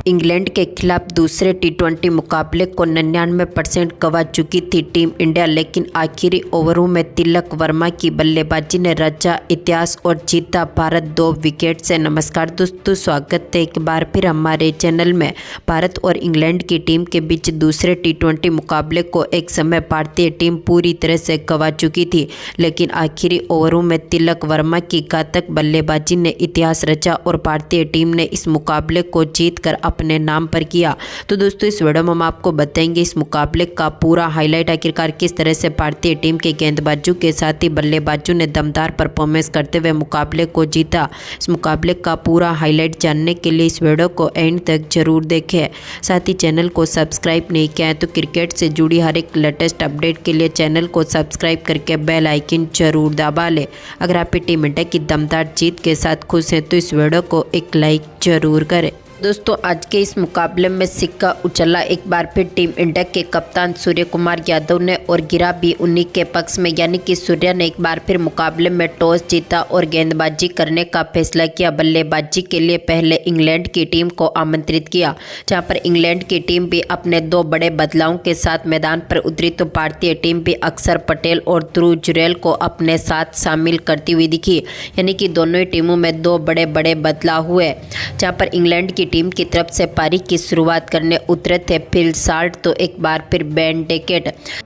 England के खिलाफ दूसरे टी20 मुकाबले को 99% गंवा चुकी थी टीम इंडिया, लेकिन आखिरी ओवरों में तिलक वर्मा की बल्लेबाजी ने रचा इतिहास और जीता भारत 2 विकेट से। नमस्कार दोस्तों, स्वागत है एक बार फिर हमारे चैनल में। भारत और इंग्लैंड की टीम के बीच दूसरे टी20 मुकाबले को एक समय भारतीय टीम पूरी तरह से गंवा चुकी थी, लेकिन आखिरी ओवरों में तिलक वर्मा की घातक बल्लेबाजी ने इतिहास रचा और भारतीय टीम ने इस मुकाबले को जीतकर अपने नाम पर किया। तो दोस्तों, इस वीडियो में हम आपको बताएंगे इस मुकाबले का पूरा हाईलाइट, आखिरकार किस तरह से भारतीय टीम के गेंदबाजों के साथ ही बल्लेबाजों ने दमदार परफॉर्मेंस करते हुए मुकाबले को जीता। इस मुकाबले का पूरा हाईलाइट जानने के लिए इस वीडियो को एंड तक जरूर देखें। साथ ही चैनल को सब्सक्राइब नहीं किया है तो क्रिकेट से जुड़ी हर एक लेटेस्ट अपडेट के लिए चैनल को सब्सक्राइब करके बेल आइकन जरूर दबा लें। अगर आप टीम इंडिया की दमदार जीत के साथ खुश हैं तो इस वीडियो को एक लाइक जरूर करें। दोस्तों, आज के इस मुकाबले में सिक्का उछला एक बार फिर टीम इंडिया के कप्तान सूर्य कुमार यादव ने और गिरा भी उन्हीं के पक्ष में, यानी कि सूर्य ने एक बार फिर मुकाबले में टॉस जीता और गेंदबाजी करने का फैसला किया। बल्लेबाजी के लिए पहले इंग्लैंड की टीम को आमंत्रित किया, जहां पर इंग्लैंड की टीम भी अपने 2 बड़े बदलावों के साथ मैदान पर उतरी तो भारतीय टीम भी अक्षर पटेल और ध्रुव जुरैल को अपने साथ शामिल करती हुई दिखी, यानी कि दोनों ही टीमों में 2 बड़े बड़े बदलाव हुए। जहां पर इंग्लैंड की टीम की तरफ से पारी की शुरुआत करने उतरे थे फिल साल्ट तो एक बार फिर बेन डकेट,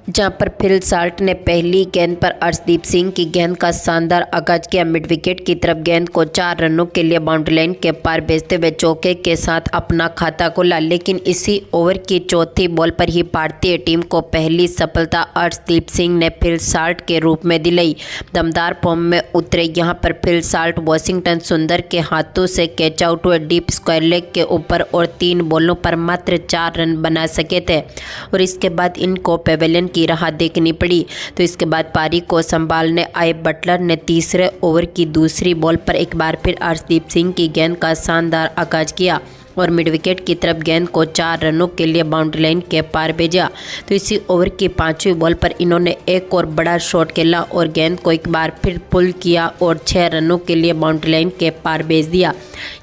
जहां पर फिल साल्ट ने पहली गेंद पर अर्शदीप सिंह की गेंद का शानदार आगाज किया। मिड विकेट की तरफ गेंद को 4 रनों के लिए बाउंड्री लाइन के पार भेजते हुए चौके के साथ अपना खाता खोला, लेकिन इसी ओवर की चौथी बॉल पर ही भारतीय टीम को पहली सफलता अर्शदीप सिंह ने फिल साल्ट के रूप में दिलाई। दमदार फॉर्म में उतरे यहां पर फिल साल्ट वॉशिंगटन सुंदर के हाथों से कैच आउट हुए डीप स्क्वायर लेग के ऊपर और 3 बॉलों पर मात्र 4 रन बना सके थे और इसके बाद इनको पेवेलियन की राह देखनी पड़ी। तो इसके बाद पारी को संभालने आए बटलर ने तीसरे ओवर की दूसरी बॉल पर एक बार फिर अर्शदीप सिंह की गेंद का शानदार आगाज किया और मिड विकेट की तरफ गेंद को 4 रनों के लिए बाउंड्री लाइन के पार भेजा। तो इसी ओवर की 5वीं बॉल पर इन्होंने एक और बड़ा शॉट खेला और गेंद को एक बार फिर पुल किया और 6 रनों के लिए बाउंड्री लाइन के पार भेज दिया,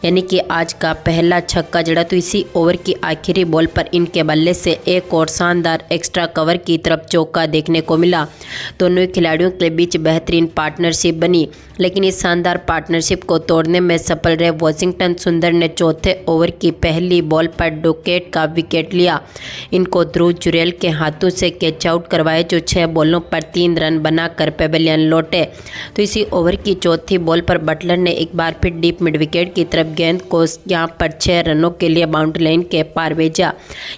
यानी कि आज का पहला छक्का जड़ा। तो इसी ओवर की आखिरी बॉल पर इनके बल्ले से एक और शानदार एक्स्ट्रा कवर की तरफ चौका देखने को मिला। दोनों खिलाड़ियों के बीच बेहतरीन पार्टनरशिप बनी, लेकिन इस शानदार पार्टनरशिप को तोड़ने में सफल रहे वॉशिंगटन सुंदर ने चौथे ओवर की पहली बॉल पर डकेट का विकेट लिया। इनको ध्रुव जुरैल के हाथों से कैच आउट करवाए, जो 6 बॉलों पर 3 रन बनाकर पेवेलियन लौटे। तो इसी ओवर की चौथी बॉल पर बटलर ने एक बार फिर डीप मिड विकेट की तरफ गेंद को यहां पर 6 रनों के लिए बाउंड्री लाइन के पार भेजा,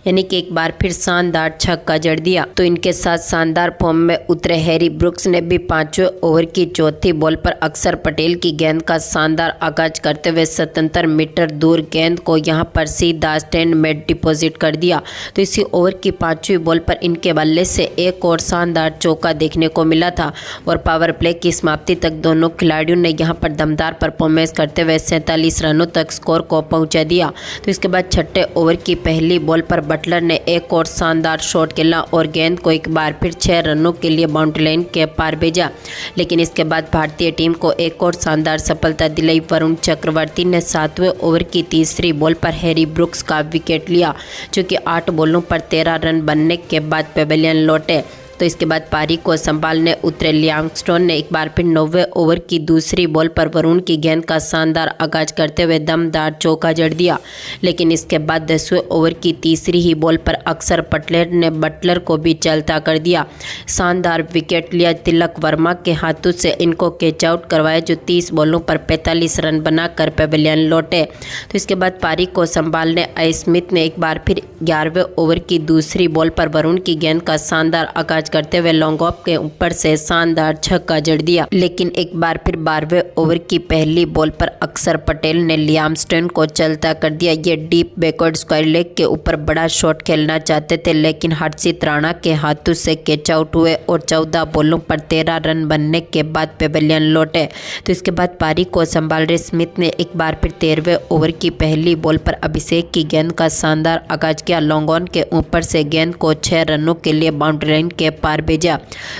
यानी कि एक बार फिर शानदार छक्का जड़ दिया। तो इनके साथ शानदार फॉर्म में उतरे हैरी ब्रुक्स ने भी 5वें ओवर की चौथी बॉल पर अक्षर पटेल की गेंद का शानदार आगाज करते हुए 77 मीटर दूर गेंद को यहां पर सीधा स्टैंड में डिपॉजिट कर दिया। तो इसी ओवर की 5वीं बॉल पर इनके बल्ले से एक और शानदार चौका देखने को मिला था और पावर प्ले की समाप्ति तक दोनों खिलाड़ियों ने यहां पर दमदार परफॉर्मेंस करते हुए 47 रनों तक स्कोर को पहुंचा दिया। तो इसके बाद 6ठे ओवर की पहली बॉल पर बटलर ने एक और शानदार शॉट खेला और गेंद को एक बार फिर 6 रनों के लिए बाउंड्री लाइन के पार भेजा, लेकिन इसके बाद भारतीय टीम को एक और शानदार सफलता दिलाई। वरुण चक्रवर्ती ने 7वें ओवर की तीसरी बॉल पर हैरी ब्रुक्स का विकेट लिया, जो कि 8 बॉलों पर 13 रन बनने के बाद पेवेलियन लौटे। तो इसके बाद पारी को संभालने उतरे लियांगस्टोन ने एक बार फिर 9वें ओवर की दूसरी बॉल पर वरुण की गेंद का शानदार आगाज करते हुए दमदार चौका जड़ दिया, लेकिन इसके बाद 10वें ओवर की तीसरी ही बॉल पर अक्षर पटेल ने बटलर को भी चलता कर दिया। शानदार विकेट लिया तिलक वर्मा के हाथों से इनको कैच आउट करवाया, जो 30 बॉलों पर 45 रन बनाकर पेवेलियन लौटे। तो इसके बाद पारी को संभालने आए स्मिथ ने एक बार फिर 11वें ओवर की दूसरी बॉल पर वरुण की गेंद का शानदार आगाज करते हुए लॉन्ग ऑफ के ऊपर से शानदार छक्का जड़ दिया, लेकिन एक बार फिर 12वें ओवर की पहली बॉल पर अक्षर पटेल ने लियामस्टन को चलता कर दिया। ये डीप बैकवर्ड स्क्वायर लेग के ऊपर बड़ा शॉट खेलना चाहते थे, लेकिन हर्षित राणा के हाथों से कैच आउट हुए और 14 बॉलों पर 13 रन बनने के बाद पेवेलियन लौटे। तो इसके बाद पारी को संभाल रहे स्मिथ ने एक बार फिर 13वें ओवर की पहली बॉल पर अभिषेक की गेंद का शानदार आगाज किया। लॉन्ग ऑन के ऊपर से गेंद को 6 रनों के लिए बाउंड्री लाइन के पार भेजा।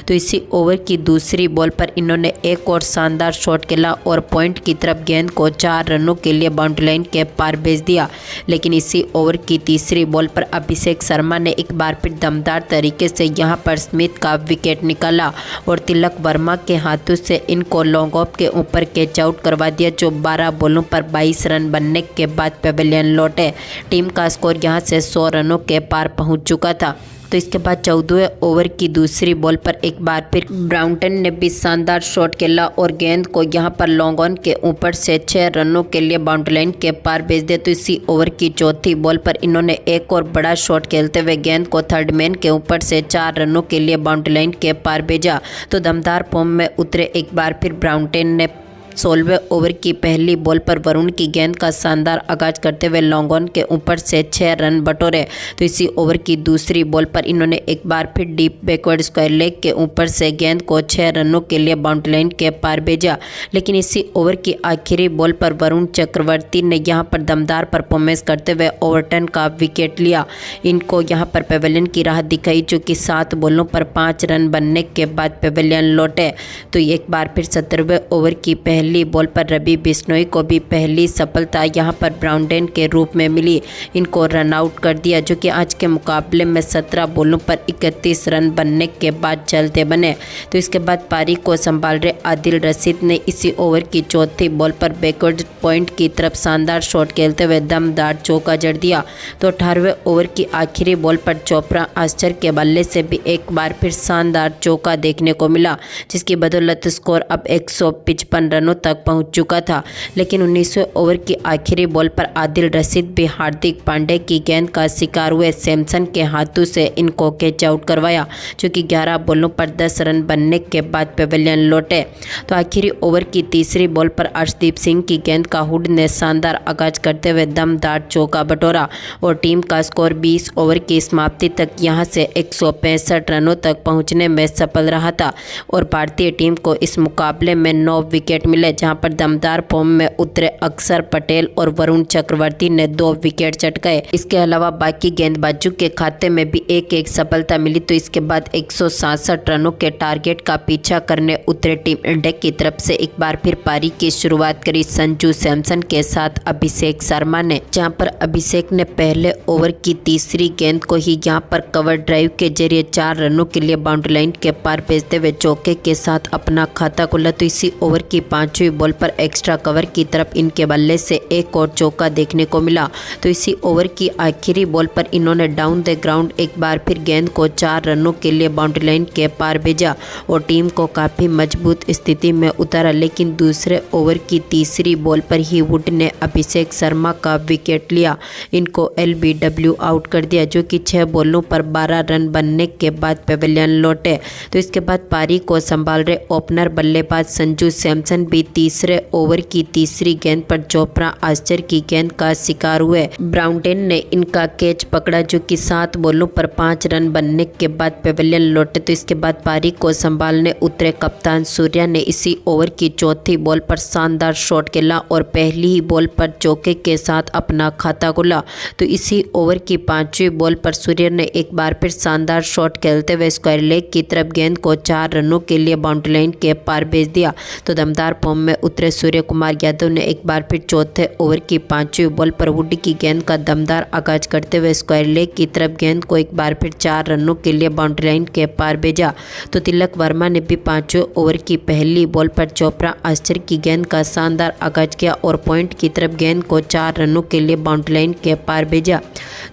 तो इसी ओवर की दूसरी बॉल पर इन्होंने एक और शानदार शॉट खेला और पॉइंट की तरफ गेंद को 4 रनों के लिए बाउंड्री लाइन के पार भेज दिया। लेकिन इसी ओवर की तीसरी बॉल पर अभिषेक शर्मा ने एक बार फिर दमदार तरीके से यहां पर स्मिथ का विकेट निकाला और तिलक वर्मा के हाथों से इनको लॉन्ग ऑफ के ऊपर कैच आउट करवा दिया, जो 12 बॉलों पर 22 रन बनने के बाद पेवेलियन लौटे। टीम का स्कोर यहां से 100 रनों के पार पहुंच चुका था। तो इसके बाद 14वें ओवर की दूसरी बॉल पर एक बार फिर ब्राउनटन ने भी शानदार शॉट खेला और गेंद को यहां पर लॉन्ग ऑन के ऊपर से 6 रनों के लिए बाउंड्री लाइन के पार भेज दिया। तो इसी ओवर की चौथी बॉल पर इन्होंने एक और बड़ा शॉट खेलते हुए गेंद को थर्ड मैन के ऊपर से 4 रनों के लिए बाउंड्री लाइन के पार भेजा। तो दमदार फॉर्म में उतरे एक बार फिर ब्राउनटन ने 16वें ओवर की पहली बॉल पर वरुण की गेंद का शानदार आगाज करते हुए लॉन्ग ऑन के ऊपर से 6 रन बटोरे। तो इसी ओवर की दूसरी बॉल पर इन्होंने एक बार फिर डीप बैकवर्ड स्क्वायर लेग के ऊपर से गेंद को 6 रनों के लिए बाउंड्री लाइन के पार भेजा। लेकिन इसी ओवर की आखिरी बॉल पर वरुण चक्रवर्ती ने यहां पर दमदार परफॉर्मेंस करते हुए ओवरटर्न का विकेट लिया। इनको यहां पर पेवेलियन की राह दिखाई, जो कि 7 बॉलों पर 5 रन बनने के बाद पेवेलियन लौटे। तो एक बार फिर 17वें ओवर की पहली बॉल पर रवि बिश्नोई को भी पहली सफलता यहां पर ब्राउनटन के रूप में मिली। इनको रन आउट कर दिया, जो कि आज के मुकाबले में 17 बॉलों पर 31 रन बनने के बाद चलते बने। तो इसके बाद पारी को संभाल रहे आदिल रशीद ने इसी ओवर की चौथी बॉल पर बैकवर्ड पॉइंट की तरफ शानदार शॉट खेलते हुए दमदार चौका जड़ दिया। तो 18वें ओवर की आखिरी बॉल पर चोपड़ा आश्चर्य के बल्ले से भी एक बार फिर शानदार चौका देखने को मिला, जिसकी बदौलत स्कोर अब 155 रनों तक पहुंच चुका था। लेकिन 19वें ओवर की आखिरी बॉल पर आदिल रशीद भी हार्दिक पांड्या की गेंद का शिकार हुए सैमसन के हाथों से इनको कैच आउट करवाया, जो कि 11 बॉलों पर 10 रन बनने के बाद पेवेलियन लौटे। तो आखिरी ओवर की तीसरी बॉल पर अर्शदीप सिंह की गेंद का हुड ने शानदार आगाज करते हुए दमदार चौका बटोरा और टीम का स्कोर 20 ओवर की समाप्ति तक यहां से 165 रनों तक पहुंचने में सफल रहा था और भारतीय टीम को इस मुकाबले में 9 विकेट मिले, जहां पर दमदार फॉर्म में उतरे अक्षर पटेल और वरुण चक्रवर्ती ने 2 विकेट चटकाए। इसके अलावा बाकी गेंदबाजों के खाते में भी एक सफलता मिली। तो इसके बाद 167 रनों के टारगेट का पीछा करने उतरे टीम इंडिया की तरफ से एक बार फिर पारी की शुरुआत करी संजू सैमसन के साथ अभिषेक शर्मा ने, जहां पर अभिषेक ने पहले ओवर की तीसरी गेंद को ही यहां पर कवर ड्राइव के जरिए 4 रनों के लिए बाउंड्री लाइन के पार भेजते हुए चौके के साथ अपना खाता खोला। तो इसी ओवर की 5वीं बॉल पर एक्स्ट्रा कवर की तरफ इनके बल्ले से एक और चौका देखने को मिला। तो इसी ओवर की आखिरी बॉल पर इन्होंने डाउन द ग्राउंड एक बार फिर गेंद को 4 रनों के लिए बाउंड्री लाइन के पार भेजा और टीम को काफ़ी मजबूत स्थिति में उतारा। लेकिन दूसरे ओवर की तीसरी बॉल पर ही वुड ने अभिषेक शर्मा का विकेट लिया, इनको LBW आउट कर दिया, जो कि 6 बॉलों पर 12 रन बनने के बाद पेवेलियन लौटे। तो इसके बाद पारी को संभाल रहे ओपनर बल्लेबाज संजू सैमसन भी तीसरे ओवर की तीसरी गेंद पर चोपड़ा आश्चर्य की गेंद का शिकार हुए। ब्राउनटन ने इनका कैच पकड़ा, जो कि 7 बॉलों पर 5 रन बनने के बाद पेवेलियन लौटे। तो इसके बाद पारी को संभालने उतरे कप्तान सूर्या ने इसी ओवर की चौथी बॉल पर शानदार शॉट खेला और पहली ही बॉल पर चौके के साथ अपना खाता खोला। तो इसी ओवर की 5वीं बॉल पर सूर्या ने एक बार फिर शानदार शॉट खेलते हुए स्क्वायर लेग की तरफ गेंद को 4 रनों के लिए बाउंड्री लाइन के पार भेज दिया। तो दमदार फॉर्म में उतरे सूर्य कुमार यादव ने एक बार फिर चौथे ओवर की 5वीं बॉल पर वुड की गेंद का दमदार आगाज करते हुए स्क्वायर लेग की तरफ गेंद को एक बार फिर 4 रनों के लिए बाउंड्री लाइन के पार भेजा। तो तिलक वर्मा ने भी 5वें ओवर की पहली बॉल पर चोपड़ा आश्चर्य की गेंद का शानदार आगाज किया और पॉइंट की तरफ गेंद को 4 रनों के लिए बाउंड्री लाइन के पार भेजा।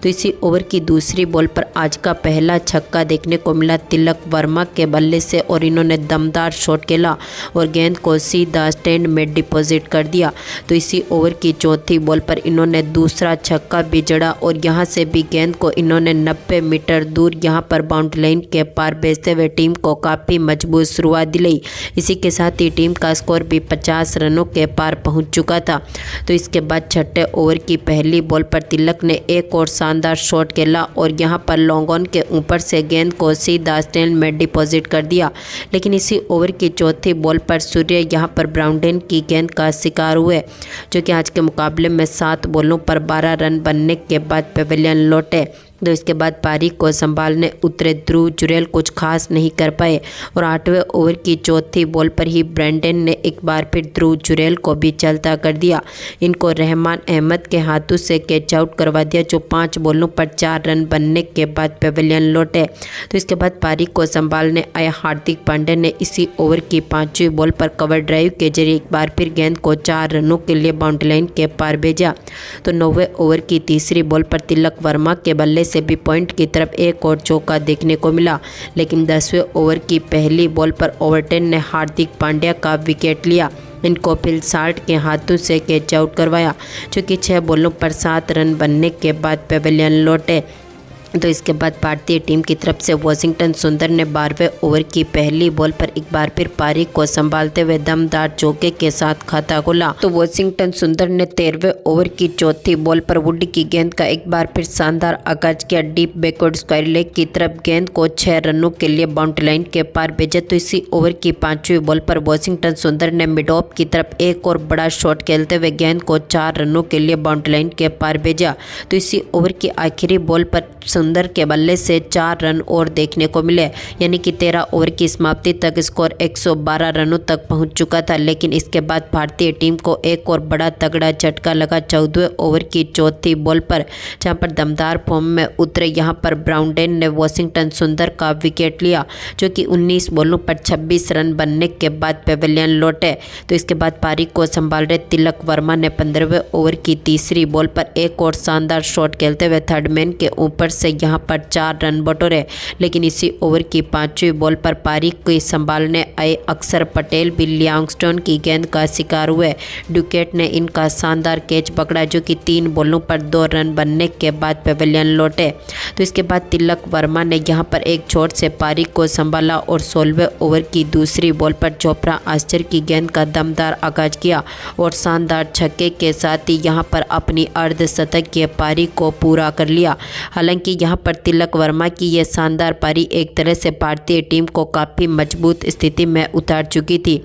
तो इसी ओवर की दूसरी बॉल पर आज का पहला छक्का देखने को मिला तिलक वर्मा के बल्ले से और इन्होंने दमदार शॉट खेला और गेंद को सीधा स्टैंड में डिपॉजिट कर दिया। तो इसी ओवर की चौथी बॉल पर इन्होंने दूसरा छक्का भी जड़ा और यहां से भी गेंद को इन्होंने 90 मीटर दूर यहां पर बाउंड्री लाइन के पार भेजते हुए टीम को काफ़ी मजबूत शुरुआत दिलाई। इसी के साथ ही टीम का स्कोर भी 50 रनों के पार पहुंच चुका था। तो इसके बाद छठे ओवर की पहली बॉल पर तिलक ने एक और शानदार शॉट खेला और यहां पर लॉन्ग ऑन के ऊपर से गेंद को सीधा स्टैंड में डिपॉजिट कर दिया। लेकिन इसी ओवर की चौथी बॉल पर सूर्य यहां पर ब्राउनटन की गेंद का शिकार हुए, जो कि आज के मुकाबले में 7 बॉलों पर 12 रन बनने के बाद पेवेलियन लौटे। तो इसके बाद पारी को संभालने उतरे ध्रुव जुरैल कुछ खास नहीं कर पाए और 8वें ओवर की चौथी बॉल पर ही ब्रैंडन ने एक बार फिर ध्रुव जुरैल को भी चलता कर दिया। इनको रहमान अहमद के हाथों से कैच आउट करवा दिया, जो 5 बॉलों पर 4 रन बनने के बाद पेविलियन लौटे। तो इसके बाद पारी को संभालने आए हार्दिक पांड्या ने इसी ओवर की 5वीं बॉल पर कवर ड्राइव के जरिए एक बार फिर गेंद को 4 रनों के लिए बाउंड्री लाइन के पार भेजा। तो 9वें ओवर की तीसरी बॉल पर तिलक वर्मा के बल्ले से भी पॉइंट की तरफ एक और चौका देखने को मिला, लेकिन 10वें ओवर की पहली बॉल पर ओवरटन ने हार्दिक पांड्या का विकेट लिया। इनको फिल साल्ट के हाथों से कैच आउट करवाया, जो कि 6 बॉलों पर 7 रन बनने के बाद पेविलियन लौटे। तो इसके बाद भारतीय टीम की तरफ से वॉशिंगटन सुंदर ने 12वें ओवर की पहली बॉल पर एक बार फिर पारी को संभालते हुए दमदार चौके के साथ खाता खोला। तो वॉशिंगटन सुंदर ने 13वें ओवर की चौथी बॉल पर वुड की गेंद का एक बार फिर शानदार आगाज किया। डीप बैकवर्ड स्क्वायर लेग की तरफ गेंद को 6 रनों के लिए बाउंड्री लाइन के पार भेजा। तो इसी ओवर की 5वीं बॉल पर वॉशिंगटन सुंदर ने मिड ऑफ की तरफ एक और बड़ा शॉट खेलते हुए गेंद को 4 रनों के लिए बाउंड्री लाइन के पार भेजा। तो इसी ओवर की आखिरी बॉल पर सुंदर के बल्ले से 4 रन और देखने को मिले, यानी कि 13 ओवर की समाप्ति तक स्कोर 112 रनों तक पहुंच चुका था। लेकिन इसके बाद भारतीय टीम को एक और बड़ा तगड़ा झटका लगा 14वें ओवर की चौथी बॉल पर, जहां पर दमदार फॉर्म में उतरे यहां पर ब्राउनडेन ने वॉशिंगटन सुंदर का विकेट लिया, जो कि 19 बॉलों पर 26 रन बनने के बाद पेविलियन लौटे। तो इसके बाद पारी को संभाल रहे तिलक वर्मा ने 15वें ओवर की तीसरी बॉल पर एक और शानदार शॉट खेलते हुए थर्ड मैन के ऊपर से यहां पर 4 रन बटोरे। लेकिन इसी ओवर की 5वीं बॉल पर पारी को संभालने आए अक्षर पटेल भी लियांगस्टन की गेंद का शिकार हुए। डुकेट ने इनका शानदार कैच पकड़ा, जो कि 3 बॉलों पर 2 रन बनने के बाद पेविलियन लौटे। तो इसके बाद तिलक वर्मा ने यहां पर एक छोर से पारी को संभाला और 16वें ओवर की दूसरी बॉल पर चोपड़ा आश्चर्य की गेंद का दमदार आगाज किया और शानदार छक्के के साथ ही यहां पर अपनी अर्धशतकीय पारी को पूरा कर लिया। हालांकि यहां पर तिलक वर्मा की यह शानदार पारी एक तरह से भारतीय टीम को काफ़ी मजबूत स्थिति में उतार चुकी थी,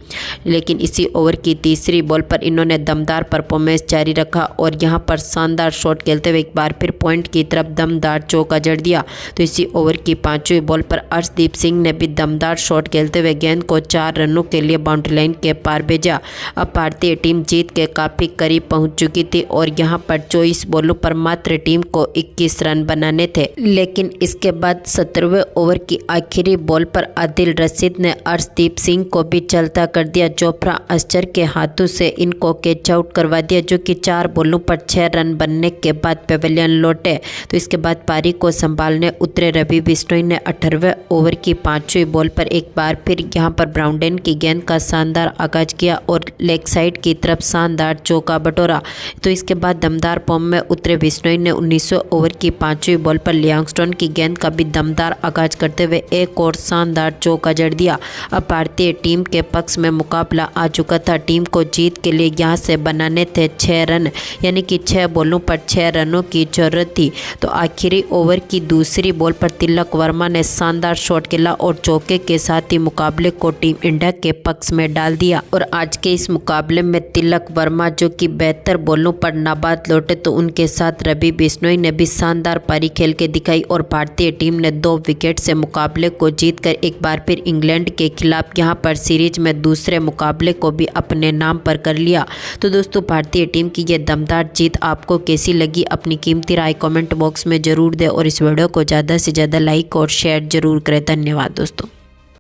लेकिन इसी ओवर की तीसरी बॉल पर इन्होंने दमदार परफॉर्मेंस जारी रखा और यहां पर शानदार शॉट खेलते हुए एक बार फिर पॉइंट की तरफ दमदार चौका जड़ दिया। तो इसी ओवर की 5वीं बॉल पर अर्शदीप सिंह ने भी दमदार शॉट खेलते हुए गेंद को 4 रनों के लिए बाउंड्री लाइन के पार भेजा। अब भारतीय टीम जीत के काफ़ी करीब पहुंच चुकी थी और यहां पर 24 बॉलों पर मात्र टीम को 21 रन बनाने थे। लेकिन इसके बाद 17वें ओवर की आखिरी बॉल पर आदिल रशीद ने अर्शदीप सिंह को भी चलता कर दिया। चोपड़ा आश्चर्य के हाथों से इनको कैच आउट करवा दिया, जो कि 4 बॉलों पर 6 रन बनने के बाद पेविलियन लौटे। तो इसके बाद पारी को संभालने उतरे रवि बिश्नोई ने 18वें ओवर की 5वीं बॉल पर एक बार फिर यहां पर ब्राउनडेन की गेंद का शानदार आगाज किया और लेग साइड की तरफ शानदार चौका बटोरा। तो इसके बाद दमदार फॉर्म में उतरे बिश्नोई ने 19वें ओवर की 5वीं बॉल पर लियांगस्टन की गेंद का भी दमदार आगाज करते हुए एक और शानदार चौका जड़ दिया। अब भारतीय टीम के पक्ष में मुकाबला आ चुका था। टीम को जीत के लिए यहां से बनाने थे 6 रन, यानी कि 6 बॉलों पर 6 रनों की जरूरत थी। तो आखिरी ओवर की दूसरी बॉल पर तिलक वर्मा ने शानदार शॉट खेला और चौके के साथ ही मुकाबले को टीम इंडिया के पक्ष में डाल दिया। और आज के इस मुकाबले में तिलक वर्मा जो कि 72 बॉलों पर नाबाद लौटे, तो उनके साथ रवि बिश्नोई ने भी शानदार पारी खेल के दिखाई और भारतीय टीम ने 2 विकेट से मुकाबले को जीतकर एक बार फिर इंग्लैंड के खिलाफ यहां पर सीरीज में दूसरे मुकाबले को भी अपने नाम पर कर लिया। तो दोस्तों, भारतीय टीम की ये दमदार जीत आपको कैसी लगी, अपनी कीमती राय कमेंट बॉक्स में जरूर दें और इस वीडियो को ज़्यादा से ज़्यादा लाइक और शेयर जरूर करें। धन्यवाद दोस्तों।